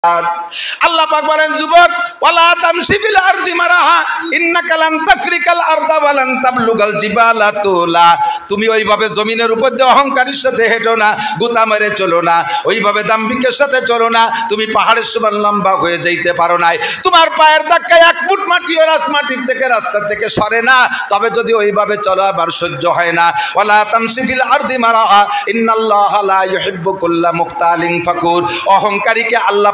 আল্লাহ পাক বলেন যুবক ওয়ালা তামশি ফিল আরদি মারাহা ইন্নাকা লান তাকরিকাল আরদা ওয়া লান তাবলুগাল জিবালা তুলা। তুমি ওইভাবে জমিনের উপর দিয়ে অহংকারের সাথে হেঁটো না, গুতা মেরে চলো না, ওইভাবে দাম্ভিকের সাথে চলো না। তুমি পাহাড়ের সমান লম্বা হয়ে যাইতে পারো নাই, তোমার পায়ের ধাক্কায় এক ফুট মাটিও মাটির থেকে রাস্তা থেকে সরে না। তবে যদি ওইভাবে চলো আবার সহ্য হয় না। ওয়ালা তামশি ফিল আরদি মারাহা ইন্নাল্লাহা লা ইউহিব্বু কুল্লা মুখতালিন ফাকুর। অহংকারীকে আল্লাহ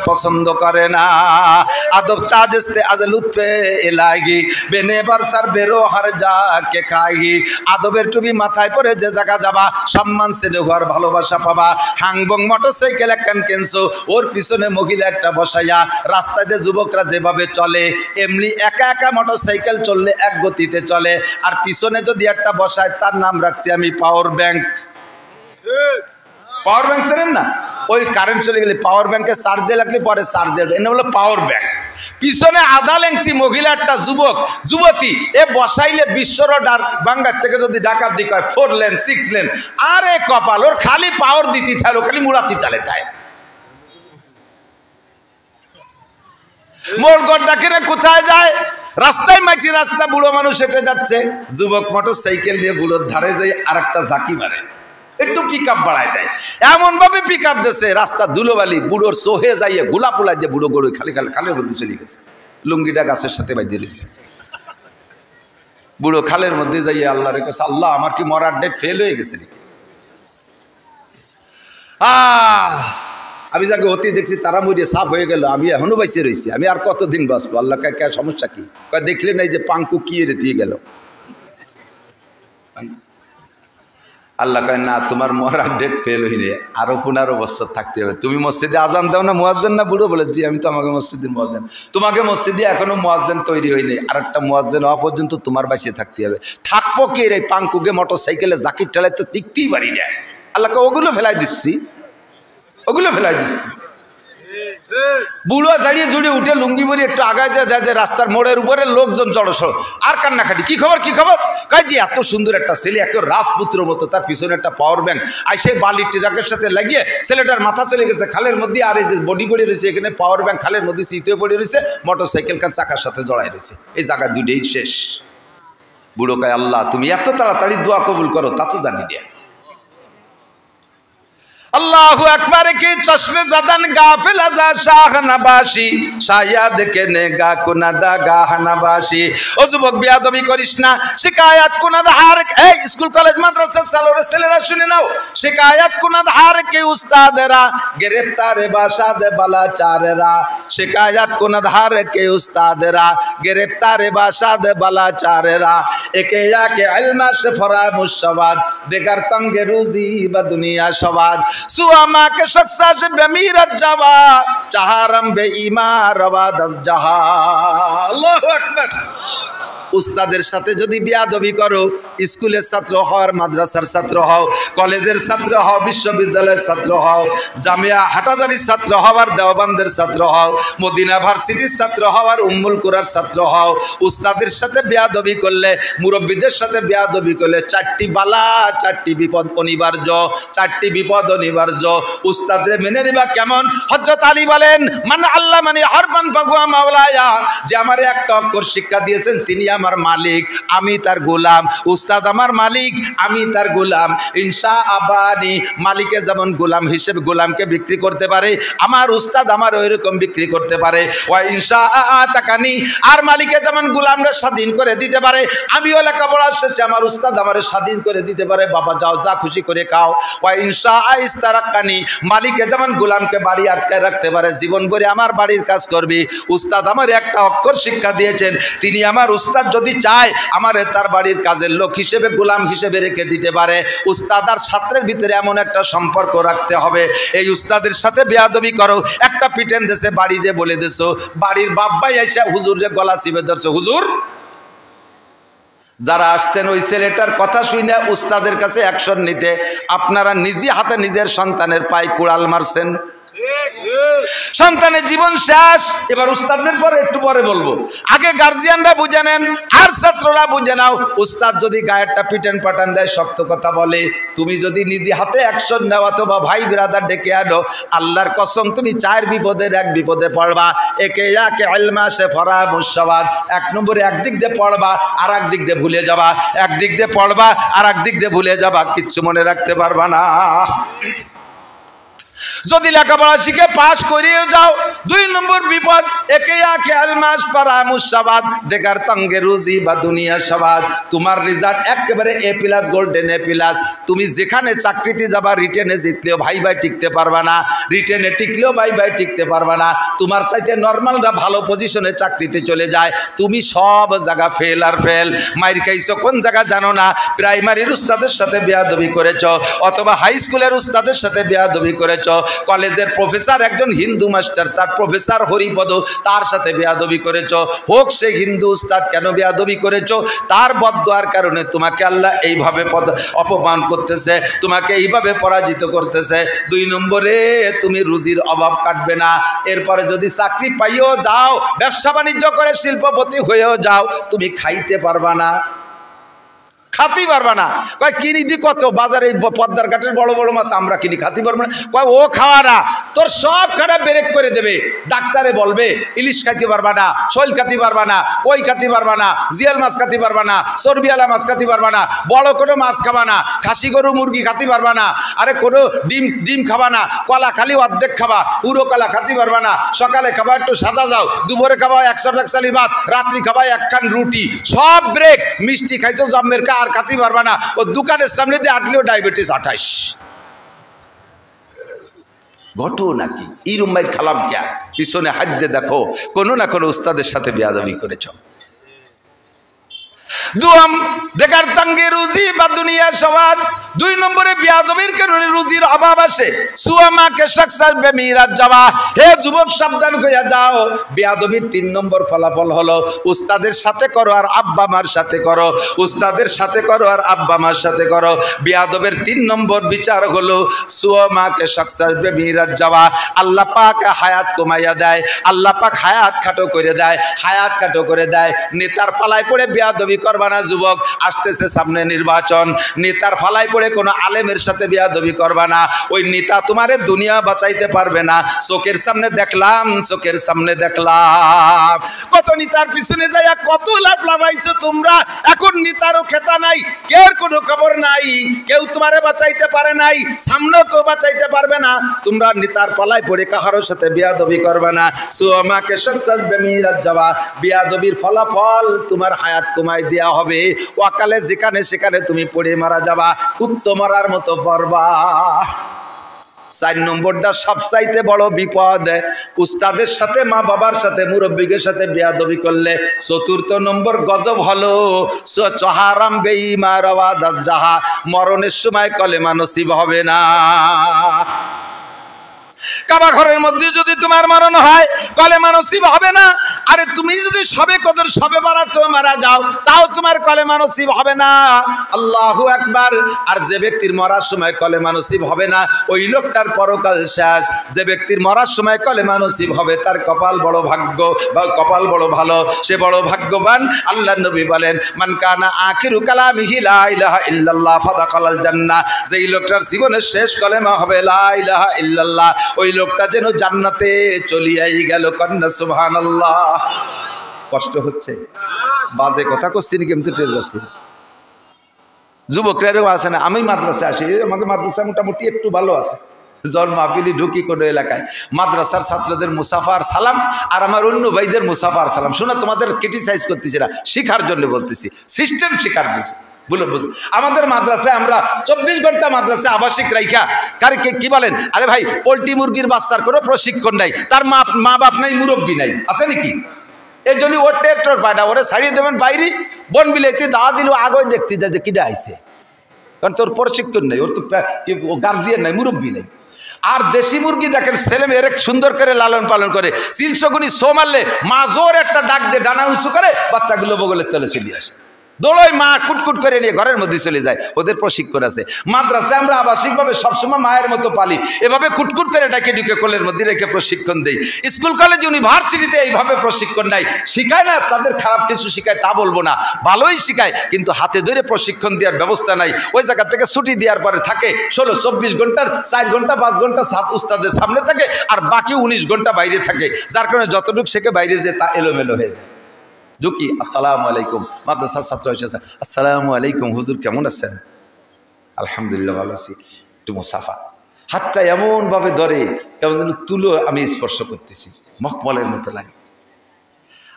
পছন্দ করে না। আদব তাজস্তে আজ লুৎফে ইলাহি বেনে বরসার বেরো হর যাকে খাহি। আদবের টুপি মাথায় পরে যে জায়গা যাবা সম্মান শ্রেণী ঘর ভালোবাসা পাবা। হাংবং মোটরসাইকেল একখান কিনছো, ওর পিছনে মহিলা একটা বসাইয়া রাস্তায় দিয়ে যুবকরা যেভাবে চলে এমনি একা একা মোটরসাইকেল চললে এক গতিতে চলে। আর পিছনে যদি একটা বসায় তার নাম রাখছি আমি পাওয়ার ব্যাংক। পাওয়ার ব্যাংক ছিলেন না, ওই কারেন্ট চলে গেলে পাওয়ার ব্যাংকে চার্জ দিয়ে লাগলে পরে চার্জ দিয়ে দেয়, এটা হলো পাওয়ার ব্যাংক। পিছনে আধা ল্যাংটি মহিলা একটা যুবক যুবতী এ বসাইলে বিশ্বর বাঙ্গার থেকে যদি ডাকাত দিক হয় 4 লেন 6 লেন, আরে কপাল ওর খালি পাওয়ার দিতে থাকলো, খালি মুড়াতি তালে তাই মোর গড় ডাকে কোথায় যায়? রাস্তায় মাটি রাস্তা, বুড়ো মানুষ হেঁটে যাচ্ছে, যুবক মোটর সাইকেল নিয়ে বুড়োর ধারে যাই আর একটা ঝাঁকি মারে, একটু পিক আপ বাড়ায় দেয়। এমন ভাবে পিক আপ দিয়েছে রাস্তা ধুলোবালি, বুড়োর সোহে যাইয়ে গোলা পোলা দিয়ে বুড়ো গড়ে খালি খালের মধ্যে চলে গেছে। লুঙ্গিটা গাছের সাথে বাঁধিয়ে দিয়েছে। বুড়ো খালের মধ্যে যাইয়ে আল্লাহ রেখেছে, আল্লাহ আমার কি মরার ডেট ফেল হয়ে গেছে নাকি? আমি যাকে অতি দেখছি তারা মরিয়ে সাফ হয়ে গেল, আমি এখনো বাইসে রয়েছি, আমি আর কতদিন বাঁচবো? আল্লাহ কে সমস্যা কি? দেখলে নাই যে পাঙ্কু কি রেতিয়ে গেল। আল্লাহ কয় না, তোমার মরার ডেট ফেল হইলে আরো 15 বছর থাকতে হবে। তুমি মসজিদে আজান দাও না মুয়াজ্জিন না? বুড়ো বলে জি, আমি তো আমাকে মসজিদের মুয়াজ্জিন। তোমাকে মসজিদে এখনো মুয়াজ্জিন তৈরি হয়নি, আর একটা মুয়াজ্জিন হওয়া পর্যন্ত তোমার বাঁচিয়ে থাকতে হবে। থাকবো কি রে? পাঙ্কুকে মোটর সাইকেলে জাকির ঠেলায় তো টিকতেই পারি না। আল্লাহ কয় ওগুলো ফেলাই দিচ্ছি, ওগুলো ফেলাই দিচ্ছি। বুড়ো জাড়িয়ে জুড়িয়ে উঠে লুঙ্গি পরে একটু আগায় যায়, দেয় যে রাস্তার মোড়ের উপরে লোকজন জড়সড় আর কান্নাকাটি। কি খবর কি খবর? কয় যে এত সুন্দর একটা ছেলে, এত রাজপুত্র মতো, তার পিছনে একটা পাওয়ার ব্যাংক, আর সেই বালির ট্রাকের সাথে লাগিয়ে ছেলেটার মাথা চলে গেছে খালের মধ্যে। আর এই যে বডি পড়ে রয়েছে এখানে, পাওয়ার ব্যাংক খালের মধ্যে চিতে পড়ে রয়েছে, মোটর সাইকেল কার চাকার সাথে জড়াই রয়েছে। এই জায়গা দুইটাই শেষ। বুড়ো কয় আল্লাহ তুমি এত তাড়াতাড়ি দোয়া কবুল করো তা তো জানি না। अल्लाहु अकबर की चश्मे जदन गाफिल जा शाह नबाशी शायद के नेगा कुनदा गाह नबाशी। ओ যুবক বিয়াদবি করিস না, শিকায়াত কুনাদ হার। এই স্কুল কলেজ মাদ্রাসা সালোরে ছেলেরা শুনে নাও, শিকায়াত কুনাদ হার কে উস্তাদেরা গ্রেফতারে বাসাদে বালাচারেরা। শিকায়াত কুনাদ হার কে উস্তাদেরা গ্রেফতারে বাসাদে বালাচারেরা। একে আকে ইলমা সে ফরামুশ সওয়াদ দেগার তঙ্গে রুজি বা দুনিয়া সওয়াদ। सुआमा के शख्सा से बेमीरत जवा चाहरम बे ईमा रवा दस जहा। अल्लाहु अकबर। উস্তাদের সাথে যদি বিয়াদবি করো, স্কুলের ছাত্র হও আর মাদ্রাসার ছাত্র হও, কলেজের ছাত্র হও, বিশ্ববিদ্যালয়ের ছাত্র হও, জামিয়া হাটাজারির ছাত্র হও আর দেওবান্দের ছাত্র হও, মদিনা ভার্সিটির ছাত্র হও আর উম্মুল কুরার ছাত্র হও, উস্তাদের সাথে বিয়াদবি করলে, মুরব্বীদের সাথে বিয়াদবি করলে 4টি বালা 4টি বিপদ অনিবার্য, 4টি বিপদ অনিবার্য। উস্তাদের মেনে নিবা কেমন? হযরত আলী বলেন মান আল্লাহ মানে হারবান ফাগুয়া মাওলায়া, যে আমারে একটা অক্ষর শিক্ষা দিয়েছেন তিনি আমার মালিক, আমি তার গোলাম। উস্তাদ আমার মালিক, আমি তার গোলাম। ইনশা আবানি, মালিকে যেমন গোলাম হিসেবে গোলামকে বিক্রি করতে পারে, আমার উস্তাদ আমার ওই রকম বিক্রি করতে পারে। ওয়া ইনশা আতাকানি, আর মালিকে যেমন গোলামরা স্বাধীন করে দিতে পারে, আমিও লেখাপড়া শেষে আমার উস্তাদ আমার স্বাধীন করে দিতে পারে, বাবা যাও যা খুশি করে খাও। ওয়া ইনশা ইস্তারাকানি, মালিকে যেমন গোলামকে বাড়ি আটকায় রাখতে পারে, জীবন ভরে আমার বাড়ির কাজ করবি। উস্তাদ আমার একটা অক্ষর শিক্ষা দিয়েছেন, তিনি আমার উস্তাদ যদি চায় আমারে তার বাড়ির কাজের লোক হিসেবে গোলাম হিসেবে রেখে দিতে পারে। উস্তাদ আর ছাত্রের ভিতরে এমন একটা সম্পর্ক রাখতে হবে। এই উস্তাদের সাথে বেয়াদবি করো, একটা পিটেন দেশে বাড়ি যে বলে দেছো, বাড়ির বাপ ভাই এসে হুজুরে গলা চিপে ধরছে, হুজুর। যারা আসছেন ওই ছেলেটার কথা শুনে উস্তাদের কাছে অ্যাকশন নিতে, আপনারা নিজে হাতে নিজের সন্তানের পায়ে কুড়াল মারছেন। সন্তানের জীবন শেষ। এবার উস্তাদদের পরে একটু পরে বলবো, আগে গার্জিয়ানরা বুঝে নেন আর ছাত্ররা বুঝে নাও। উস্তাদ যদি গায়েরটা পিটান পাটান দেয়, শক্ত কথা বলে, তুমি যদি নিজে হাতে অ্যাকশন নাও অথবা ভাই বিরাদার ডেকে আনো, আল্লাহর কসম তুমি 4 বিপদের 1 বিপদে পড়বা। একে ইলমা সে ফরা মুসাবাদ, 1 নম্বরে একদিক দিয়ে পড়বা আর একদিক দিয়ে ভুলে যাবা, একদিক দিয়ে পড়বা আর একদিক দিয়ে ভুলে যাবা, কিচ্ছু মনে রাখতে পারবা না। যদি লেখাপড়া শিখে পাস করিয়ে যাও, 2 নম্বর বিপদ, একে আলমাস ফারা মুসাবাদ দেখার তঙ্গে রুজি বা দুনিয়া সবাদ। তোমার রেজাল্ট একেবারে A+ গোল্ডেন A+। তুমি যেখানে চাকরিতে যাবা, রিটেনে জিতলেও ভাই ভাই টিকতে পারবা না, রিটেনে টিকলেও ভাই ভাই টিকতে পারবা না। তোমার চাইতে নর্মালরা ভালো পজিশনে চাকরিতে চলে যায়, তুমি সব জায়গা ফেল আর ফেল। মাইর খাইছো কোন জায়গা জানো না, প্রাইমারির উস্তাদের সাথে বেয়াদবি করেছ অথবা হাই স্কুলের উস্তাদের সাথে বেয়াদবি করেছ, কলেজের প্রফেসর একজন হিন্দু মাস্টার, তার প্রফেসর হরিপদ, তার সাথে বেয়াদবি করেছ। হোক সে হিন্দু উস্তাদ, কেন বেয়াদবি করেছ? তার বদদোয়ার কারণে তোমাকে আল্লাহ এইভাবে অপমান করতেছে, তোমাকে এইভাবে পরাজিত করতেছে। 2 নম্বরে তুমি রুজির অভাব কাটবে না। এরপরে যদি চাকরি পাইও যাও, ব্যবসা বাণিজ্য করে শিল্পপতি হয়েও যাও, তুমি খাইতে পারবা না, খাতি পারবা না। কয় কিনি দি কত, বাজারে পদ্মার ঘাটের বড় বড় মাছ আমরা কিনি, খাতি পারবো না। কয় ও খাওয়া না, তোর সব খানা ব্রেক করে দেবে। ডাক্তারে বলবে ইলিশ খাইতে পারবা না, শৈল খাতি পারবা না, কই খাতি পারবা না, জিয়াল মাছ খাতি পারবা না, চর্বিওয়ালা মাছ খাতি পারবা না, বড় কোনো মাছ খাবা না, খাসি গরু মুরগি খাতি পারবা না, আরে কোনো ডিম খাবা না, কলা খালি অর্ধেক খাবা, পুরো কলা খাতি পারবা না। সকালে খাবা একটু সাদা যাও, দুপুরে খাবা 100 টাকসালি ভাত, রাত্রি খাবা 1 খান রুটি, সব ব্রেক। মিষ্টি খাইছো জম্মের কা, আর খাতি পারবা না। ও দোকানের সামনে দিয়ে আটলেও ডায়াবেটিস 28। ঘটো নাকি ইরুম্বাই খালাম ক্যা, পিছনে হাত দিয়ে দেখো কোনো না কোনো উস্তাদের সাথে বেয়াদবি করেছ। দুম দেখার তঙ্গে রুজি বা দুনিয়া সবাদ। 2 নম্বরে বেয়াদবির কারণে রুজির অভাব আসে। সুয়ামাকে সাকসাস বেমিরাজ যাওয়া। হে যুবক সাবধান হইয়া যাও, বেয়াদবির 3 নম্বর ফলাফল হলো উস্তাদের সাথে করো আর আব্বা মার সাথে করো, উস্তাদের সাথে করো আর আব্বা মার সাথে করো। বেয়াদবের 3 নম্বর বিচার হলো সুয়ামাকে সাকসাস বেমিরাজ যাওয়া। আল্লাহ পাক হায়াত কমাইয়া দেয়, আল্লাহ পাক হায়াত খাটো করে দেয়, হায়াত খাটো করে দেয়। নেতার ফালায় পড়ে বেয়াদবি করবা না যুবক, আসতেছে সামনে নির্বাচন। নেতার ফালায় পড়ে কোনো আলেমের সাথে বেয়াদবি করবা না, ওই নেতা তোমারে দুনিয়া বাঁচাইতে পারবে না। চোখের সামনে দেখলাম, চোখের সামনে দেখলাম কত নেতার পিছনে যাইয়া কত লাভ লাভাইছো তোমরা। এখন নেতারও খেতা নাই, কেউ কোনো খবর নাই, কেউ তোমারে বাঁচাইতে পারে নাই, সামনেও কেউ বাঁচাইতে পারবে না। তোমরা নেতার পালায় পড়ে কাহারোর সাথে বেয়াদবি করবে না। সুমাকে সাকসাস বেমিরাজ যাওয়া, বেয়াদবির ফলাফল তোমার হায়াত কমাই দেয়া হবে। ওয়াকালে যেখানে সেখানে তুমি পড়ে মারা যাবা, কুত্তো মারার মতো পড়বা। 4 নম্বরটা সবচাইতে বড় বিপদ, উস্তাদের সাথে মা বাবার সাথে মুরব্বীদের সাথে বেয়াদবি করলে। 4র্থ নম্বর গজব হলো চহারাম বেঈমান ওয়াদাস জাহা, মরণের সময় কলেমা নসিব হবে না। কাবা ঘরের মধ্যে যদি তোমার মরণ হয়, কলেমা নসিব হবে না। আরে তুমি যদি সবে কদর সবে বারাতেও মারা যাও, তাও তোমার কলেমা নসিব হবে না। আল্লাহু আকবার। আর যে ব্যক্তির মরার সময় কলেমা নসিব হবে না, ওই লোকটার পরকাল শেষ। যে ব্যক্তির মরার সময় কলেমা নসিব হবে, তার কপাল বড় ভাগ্য বা কপাল বড় ভালো, সে বড় ভাগ্যবান। আল্লাহর নবী বলেন, মান কানা আখিরু কালামিহি লা ইলাহা ইল্লাল্লাহ ফাদাখালাল জান্নাহ। যেই লোকটার জীবনের শেষ কলেমা হবে লা ইলাহা ইল্লাল্লাহ, ওই লোকটা যেন জান্নাতে চলিয়াই গেল। কন্যা সুবহানাল্লাহ। কষ্ট হচ্ছে, বাজে কথা করছি নাকি আমি তো টের পাচ্ছি। যুবকরাও আছে না, আমি মাদ্রাসায় আসি, আমাকে মাদ্রাসা মোটামুটি একটু ভালো আছে। যখন মাহফিলি ঢুকি কোনো এলাকায়, মাদ্রাসার ছাত্রদের মুসাফার সালাম আর আমার অন্য ভাইদের মুসাফার সালাম শোনা, তোমাদের ক্রিটিসাইজ করতেছি না, শিখার জন্য বলতেছি, সিস্টেম শিখার জন্য। আমাদের মাদ্রাসায় আমরা 24 ঘন্টা মাদ্রাসায় আবাসিক রাইখা কারকে কি বলেন, আরে ভাই পোল্ট্রি মুরগির বাচ্চার কোনো প্রশিক্ষণ নাই, তার মা বাপ নাই, মুরব্বী নাই, আছে নাকি? এই জন্য ওর টের পায়না, ওরে ছাড়িয়ে দেবেন বাইরে। বন বিলাইতে দাওয়া দিল, আগে দেখতে যায় যে কিটা আইছে, কারণ তোর প্রশিক্ষণ নেই, ওর তো গার্জিয়ান নাই, মুরব্বী নেই। আর দেশি মুরগি দেখেন ছেলে মেয়ের সুন্দর করে লালন পালন করে, 300 গুণি শো মারলে মা জোর একটা ডাক দিয়ে ডানা উঁচু করে বাচ্চাগুলো বগলের তলে চলে আসে। দৌড়ই মা কুটকুট করে নিয়ে ঘরের মধ্যে চলে যায়, ওদের প্রশিক্ষণ আছে। মাদ্রাসায় আমরা আবাসিকভাবে সবসময় মায়ের মতো পালি, এভাবে কুটকুট করে ডাকে ঢুকে কোলের মধ্যে রেখে প্রশিক্ষণ দেই। স্কুল কলেজ ইউনিভার্সিটিতে এইভাবে প্রশিক্ষণ নাই, শিখায় না, তাদের খারাপ কিছু শিখায় তা বলবো না, ভালোই শিখায়, কিন্তু হাতে ধরে প্রশিক্ষণ দেওয়ার ব্যবস্থা নাই। ওই জায়গা থেকে ছুটি দেওয়ার পরে থাকে 16-24 ঘন্টার 4 ঘন্টা 5 ঘন্টা উস্তাদের সামনে থাকে, আর বাকি 19 ঘন্টা বাইরে থাকে, যার কারণে যতটুকু শেখে বাইরে যে তা এলোমেলো হয়ে যায়। ঢুকি, আসসালামু আলাইকুম, মাদ্রাসার ছাত্র এসেছে, আসসালামু আলাইকুম হুজুর কেমন আছেন? আলহামদুলিল্লাহ ভালো আছি। একটু মুসাফা, হাতটা এমনভাবে ধরে কেমন যেন তুলো আমি স্পর্শ করতেছি, মখমলের মতো লাগে।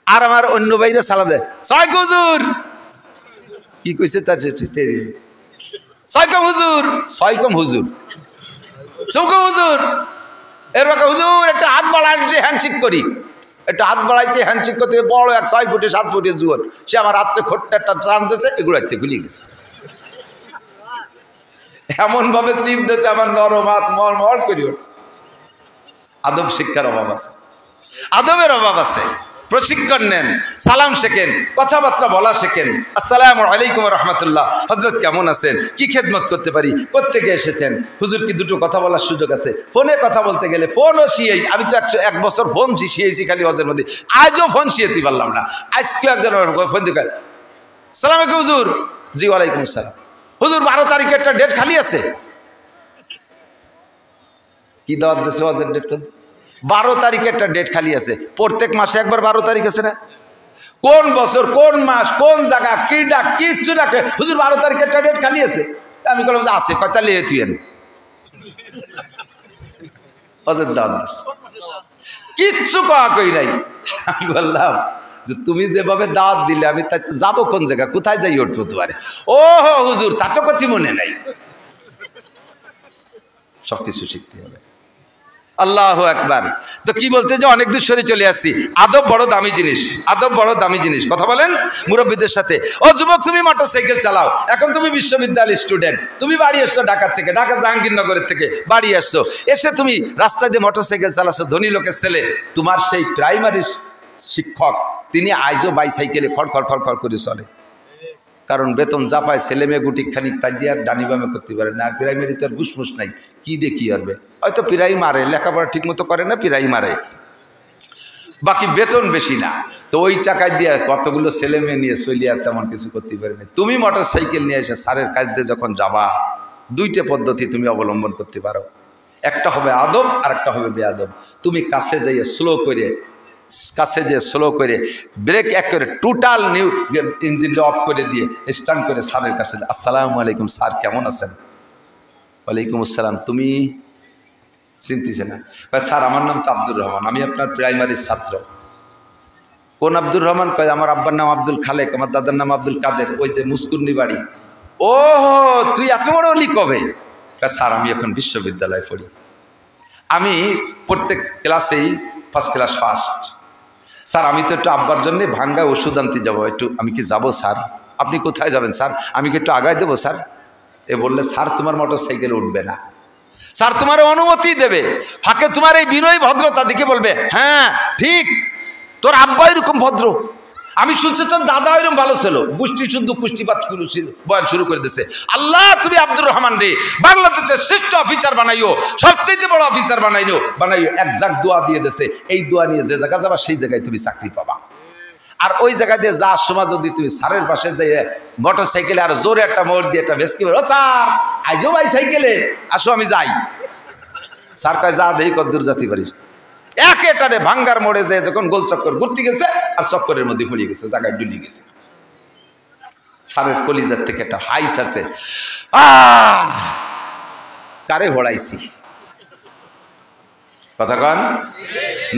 আর আমার অন্য বাইরে সালাম দেয়, সালাম হুজুর, কি কইছে তার সাইকম হুজুর, সাইকম হুজুর, সৌকম হুজুর, এরকম হুজুর একটা হাত বাড়ায় হ্যান্ডশেক করি, একটা হাত বাড়াইছে হ্যান্ডশেক করতে, বড় এক 6 ফুটে 7 ফুটের জুয়ার, সে আমার হাতটা খোট্টা একটা টান দিয়েছে, এগুলো হাতে খুলে গেছে, এমন ভাবে চিপ দিয়েছে আমার নরম হাত মর করে উঠছে। আদব শিক্ষার অভাব আছে, আদবের অভাব আছে। প্রশিক্ষণ নেন, সালাম শেখেন, কথাবার্তা বলা শেখেন। আসসালামু আলাইকুম রহমতুল্লাহ, হজরত কেমন আছেন, কি খেদমত করতে পারি, কোত্থেকে এসেছেন, হুজুর কি দুটো কথা বলার সুযোগ আছে? ফোনে কথা বলতে গেলে ফোনও শিয়েই, আমি তো 1 বছর ফোন শিয়েছি খালি হজের মধ্যে, আজও ফোন শিয়েতে পারলাম না। আজকেও একজন ফোন দিকে, সালাম আলাইকুম হুজুর, জি ওয়ালাইকুম আসসালাম, হুজুর 12 তারিখে একটা ডেট খালি আছে। কি দাওয়াত দিয়েছে হজের ডেট? 12 তারিখে একটা ডেট খালি আছে। প্রত্যেক মাসে একবার 12 তারিখ আছে না? কোন বছর, কোন মাস, কোন জায়গা, কি ডাক, কিচ্ছু ডাকে, হুজুর 12 তারিখে একটা ডেট খালি আছে। আমি বললাম যে আছে, কয়টা লিয়ে তুইন হজের দাওয়াত দিস, কিচ্ছু কয়া কই নাই। আমি বললাম যে তুমি যেভাবে দাওয়াত দিলে আমি তাই যাবো কোন জায়গা, কোথায় যাই উঠবো তোমারে? ও হুজুর তা তো কিছু মনে নাই। সবকিছু শিখতে হবে। আল্লাহু আকবার। তো কি বলতে যে অনেক দূর সরে চলে আসছি। আদব বড় দামি জিনিস, আদব বড় দামি জিনিস। কথা বলেন মুরব্বীদের সাথে। ও যুবক, তুমি মোটরসাইকেল চালাও, এখন তুমি বিশ্ববিদ্যালয়ের স্টুডেন্ট, তুমি বাড়ি আসছো ঢাকার থেকে, ঢাকা জাহাঙ্গীরনগরের থেকে বাড়ি আসছো, এসে তুমি রাস্তা দিয়ে মোটরসাইকেল চালাচ্ছ, ধনী লোকের ছেলে, তোমার সেই প্রাইমারি শিক্ষক তিনি আজও বাইসাইকেলে খড়খড় খড়খড় করে চলে, কারণ বেতন যা পায় ছেলে মেয়ে গুটি খানিক তাই দিয়ে আর ডানি বামে করতে পারে না। আর প্রাইমারিতে আর ঘুষমুস নাই, কি দিয়ে কি করবে? হয়তো পিরাই মারে, লেখাপড়া ঠিক মতো করে না, পিরাই মারে, বাকি বেতন বেশি না। তো ওই টাকায় দিয়ে কতগুলো ছেলে মেয়ে নিয়ে চলিয়ে আর তেমন কিছু করতে পারে না। তুমি মোটর সাইকেল নিয়ে এসে স্যারের কাছ দিয়ে যখন যাবা, 2টে পদ্ধতি তুমি অবলম্বন করতে পারো। একটা হবে আদব, আর একটা হবে বেআদব। তুমি কাছে যাইয়ে স্লো করে ব্রেক এক করে টোটাল নিউ ইঞ্জিনটা অফ করে দিয়ে স্টার্ট করে স্যারের কাছে, আসসালামু আলাইকুম স্যার কেমন আছেন? ওয়ালাইকুম আসসালাম। তুমি চিনতেছে না? স্যার আমার নাম তো আব্দুর রহমান, আমি আপনার প্রাইমারির ছাত্র। কোন আব্দুর রহমান? কয় আমার আব্বার নাম আব্দুল খালেক, আমার দাদার নাম আব্দুল কাদের, ওই যে মুস্কুন্নি বাড়ি। ও তুই এত বড় হলি কবে? স্যার আমি এখন বিশ্ববিদ্যালয়ে পড়ি, আমি প্রত্যেক ক্লাসেই ফার্স্ট ক্লাস ফার্স্ট। স্যার আমি তো একটু আব্বার জন্য ভাঙ্গা ওষুধ আনতে যাবো, একটু আমি কি যাবো স্যার? আপনি কোথায় যাবেন স্যার? আমি কি একটু আগায় দেবো স্যার? এ বললে স্যার তোমার মোটর সাইকেল উঠবে না, স্যার তোমার অনুমতি দেবে। ফাঁকে তোমার এই বিনয় ভদ্রতা দেখে বলবে হ্যাঁ ঠিক, তোর আব্বা এরকম ভদ্র, আমি শুনছি তোর দাদা এরকম ভালো ছিল, গোষ্ঠী শুদ্ধ কুষ্টিপাত বয়ান শুরু করে দিয়েছে। আল্লাহ তুমি আব্দুর রহমান রে বাংলাদেশের শ্রেষ্ঠ অফিসার বানাইও, সবচেয়ে বড় অফিসার বানাইও। একজাক্ট দোয়া দিয়ে দিয়েছে, এই দোয়া নিয়ে যে জায়গা যাবা সেই জায়গায় তুমি চাকরি পাবা। আর ওই জায়গা দিয়ে যাওয়ার সময় যদি তুমি স্যারের পাশে যাইয়ে মোটর সাইকেলে আর জোরে একটা মোড় দিয়ে একটা ভেসকি বলো, স্যার আইজো ভাই সাইকেলে আসো আমি যাই। স্যার কয় যা দেই কদ্দূর যেতে পারিস। একেটারে ভাঙ্গার মোড়ে যে যখন গোল চক্কর ঘুরতে গেছে আর চক্করের মধ্যে পড়ে গেছে, জায়গায় ডুলি গেছে। স্যারের কলিজার থেকে একটা হাই সারছে, কারে হড়াইছি। কথা কন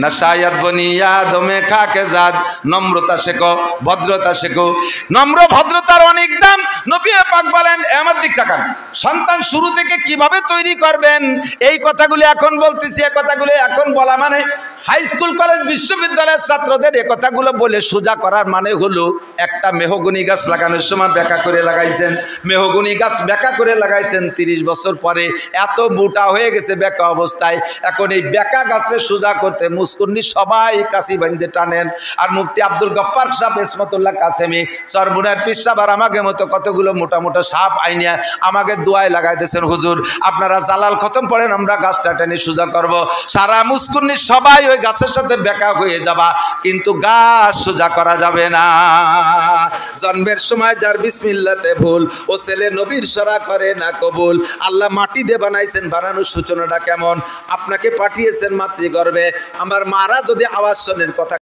না, শায়াদ বনিয়া দমে খাকে জাদ, নম্রতা শেখো, ভদ্রতা শেখো। নম্র ভদ্রতার অনেক দাম। নবী পাক বলেন, আমার দিক তাকান, সন্তান শুরু থেকে কিভাবে তৈরি করবেন, এই কথাগুলি এখন বলতেছি। এই কথাগুলি এখন বলা মানে হাই স্কুল কলেজ বিশ্ববিদ্যালয়ের ছাত্রদের এ কথাগুলো বলে সোজা করার মানে হলো একটা মেহগনি গাছ লাগানোর সময় ব্যাকা করে লাগাইছেন, মেহগনি গাছ ব্যাকা করে লাগাইছেন, 30 বছর পরে এত মোটা হয়ে গেছে ব্যাকা অবস্থায়। এখন এই ব্যাকা গাছকে সোজা করতে মুস্কুন্নি সবাই কাশি বাঁধতে টানেন। আর মুফতি আব্দুল গফফার সাহেব ইসমতুল্লাহ কাসেমি সরমুনার পীর সাহেব আর আমাকে মতো কতগুলো মোটা মোটা সাপ আইনিয়া আমাকে দোয়ায় লাগাইতেছেন, হুজুর আপনারা জালাল খতম পড়েন, আমরা গাছটা টেনে সোজা করব। সারা মুস্কুন্নি সবাই ওই গাছের সাথে বেকা হয়ে যাবা, কিন্তু গাছ সোজা করা যাবে না। জন্মের সময় যার বিসমিল্লাতে ভুল, ও ছেলে নবীর সরা করে না কবুল। আল্লাহ মাটি দিয়ে বানাইছেন, বানানোর সূচনাটা কেমন? আপনাকে পাঠিয়েছেন মাতৃগর্ভে। আমার মারা যদি আওয়াজ শোনেন কথা